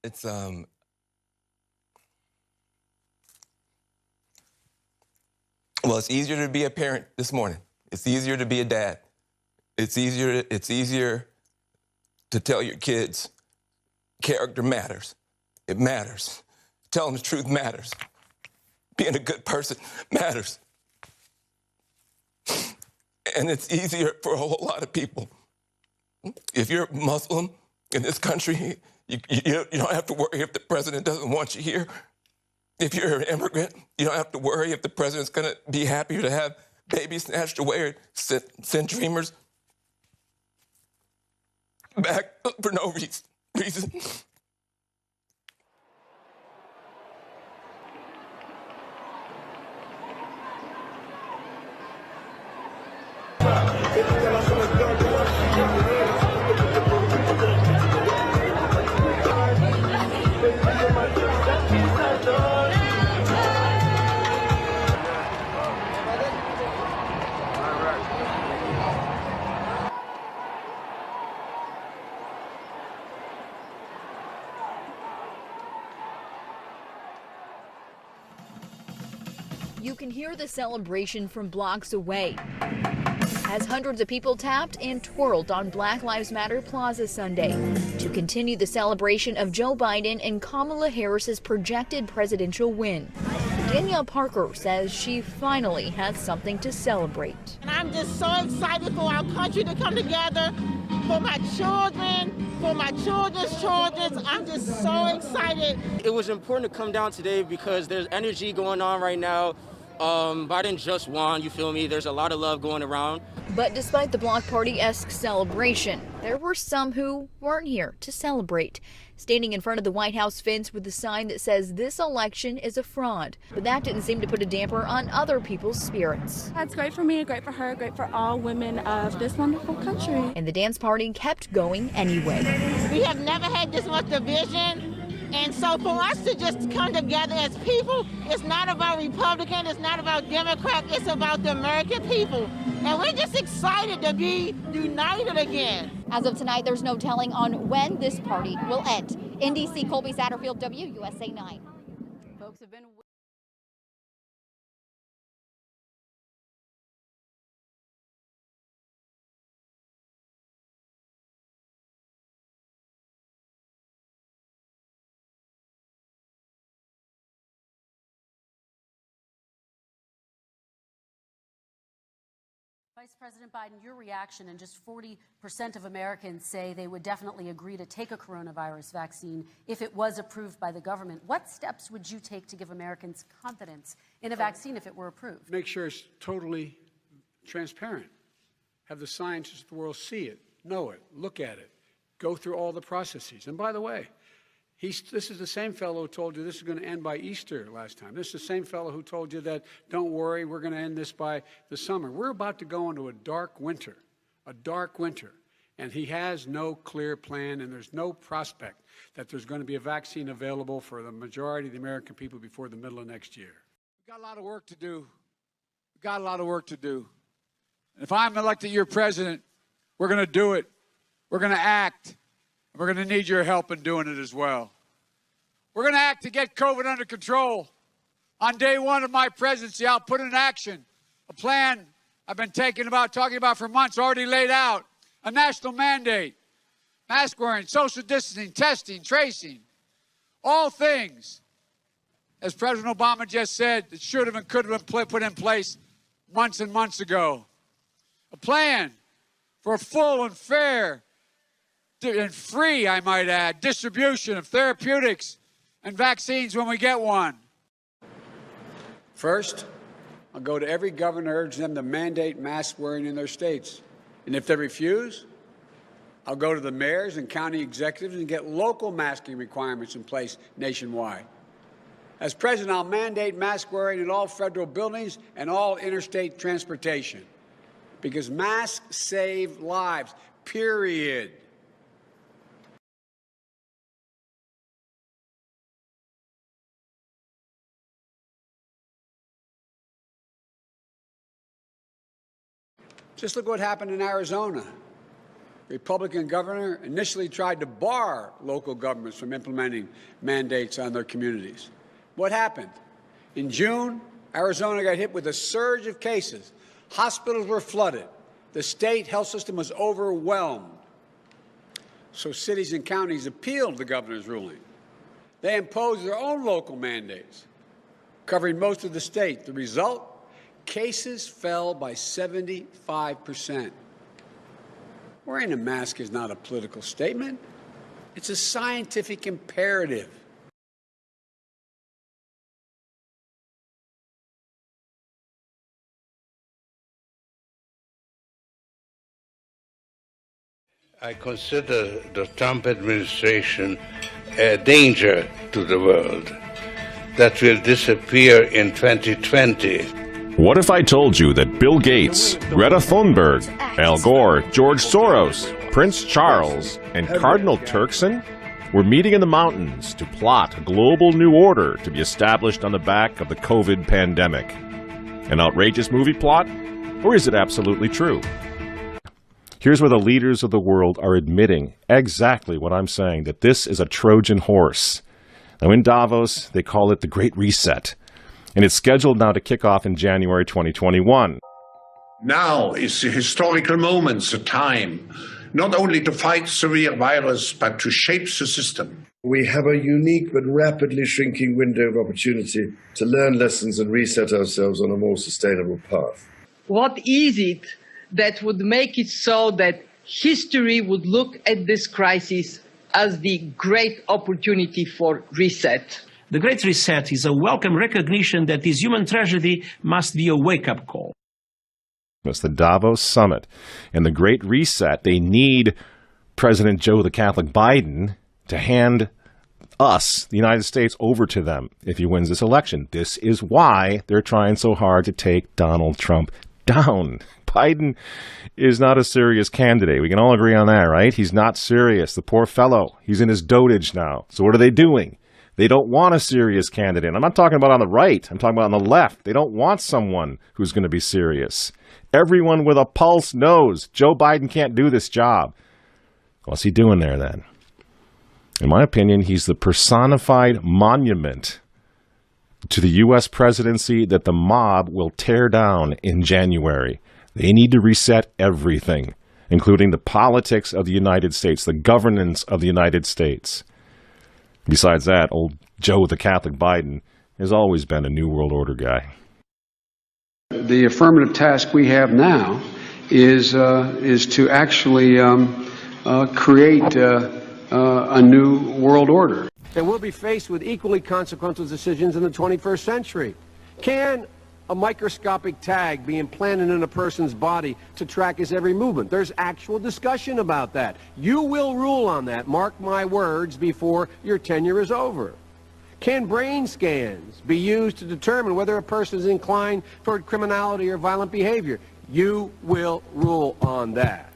It's well, it's easier to be a parent this morning. It's easier to be a dad. It's easier to tell your kids character matters. It matters. Tell them the truth matters. Being a good person matters. And it's easier for a whole lot of people. If you're Muslim in this country, you don't have to worry if the president doesn't want you here. If you're an immigrant, you don't have to worry if the president's going to be happier to have babies snatched away or send dreamers back for no reason. You can hear the celebration from blocks away as hundreds of people tapped and twirled on Black Lives Matter Plaza Sunday to continue the celebration of Joe Biden and Kamala Harris's projected presidential win. Danielle Parker says she finally has something to celebrate. And I'm just so excited for our country to come together, for my children, for my children's children. I'm just so excited. It was important to come down today because there's energy going on right now. Biden just won, you feel me? There's a lot of love going around. But despite the block party-esque celebration, there were some who weren't here to celebrate, standing in front of the White House fence with a sign that says this election is a fraud. But that didn't seem to put a damper on other people's spirits. That's great for me, great for her, great for all women of this wonderful country. And the dance party kept going anyway. We have never had this much division. And so for us to just come together as people, it's not about Republican, it's not about Democrat, it's about the American people. And we're just excited to be united again. As of tonight, there's no telling on when this party will end. In D.C., Colby Satterfield, WUSA 9. Folks have been Vice President Biden, your reaction, and just 40% of Americans say they would definitely agree to take a coronavirus vaccine if it was approved by the government. What steps would you take to give Americans confidence in a vaccine if it were approved? Make sure it's totally transparent. Have the scientists of the world see it, know it, look at it, go through all the processes. And by the way, this is the same fellow who told you this is going to end by Easter last time. This is the same fellow who told you that, don't worry, we're going to end this by the summer. We're about to go into a dark winter, and he has no clear plan, and there's no prospect that there's going to be a vaccine available for the majority of the American people before the middle of next year. We've got a lot of work to do. We've got a lot of work to do. And if I'm elected your president, we're going to do it. We're going to act. We're going to need your help in doing it as well. We're going to act to get COVID under control. On day one of my presidency, I'll put in action a plan I've been talking about for months, already laid out, a national mandate, mask wearing, social distancing, testing, tracing, all things, as President Obama just said, that should have and could have been put in place months and months ago. A plan for a full and fair and free, I might add, distribution of therapeutics and vaccines when we get one. First, I'll go to every governor, urge them to mandate mask wearing in their states. And if they refuse, I'll go to the mayors and county executives and get local masking requirements in place nationwide. As president, I'll mandate mask wearing in all federal buildings and all interstate transportation, because masks save lives, period. Just look what happened in Arizona. Republican governor initially tried to bar local governments from implementing mandates on their communities. What happened? In June, Arizona got hit with a surge of cases. Hospitals were flooded. The state health system was overwhelmed. So cities and counties appealed the governor's ruling. They imposed their own local mandates, covering most of the state. The result? Cases fell by 75%. Wearing a mask is not a political statement. It's a scientific imperative. I consider the Trump administration a danger to the world that will disappear in 2020. What if I told you that Bill Gates, Greta Thunberg, Al Gore, George Soros, Prince Charles, and Cardinal Turkson were meeting in the mountains to plot a global new order to be established on the back of the COVID pandemic? An outrageous movie plot? Or is it absolutely true? Here's where the leaders of the world are admitting exactly what I'm saying, that this is a Trojan horse. Now in Davos, they call it the Great Reset, and it's scheduled now to kick off in January 2021. Now is the historical moment, the time, not only to fight severe virus, but to shape the system. We have a unique but rapidly shrinking window of opportunity to learn lessons and reset ourselves on a more sustainable path. What is it that would make it so that history would look at this crisis as the great opportunity for reset? The Great Reset is a welcome recognition that this human tragedy must be a wake-up call. It's the Davos Summit. And the Great Reset, they need President Joe the Catholic Biden to hand us, the United States, over to them if he wins this election. This is why they're trying so hard to take Donald Trump down. Biden is not a serious candidate. We can all agree on that, right? He's not serious. The poor fellow. He's in his dotage now. So what are they doing? They don't want a serious candidate. I'm not talking about on the right. I'm talking about on the left. They don't want someone who's going to be serious. Everyone with a pulse knows Joe Biden can't do this job. What's he doing there then? In my opinion, he's the personified monument to the U.S. presidency that the mob will tear down in January. They need to reset everything, including the politics of the United States, the governance of the United States. Besides that, old Joe the Catholic Biden has always been a New World Order guy. The affirmative task we have now is to actually create a new world order. And we'll be faced with equally consequential decisions in the 21st century. Can a microscopic tag be implanted in a person's body to track his every movement? There's actual discussion about that. You will rule on that, mark my words, before your tenure is over. Can brain scans be used to determine whether a person is inclined toward criminality or violent behavior? You will rule on that.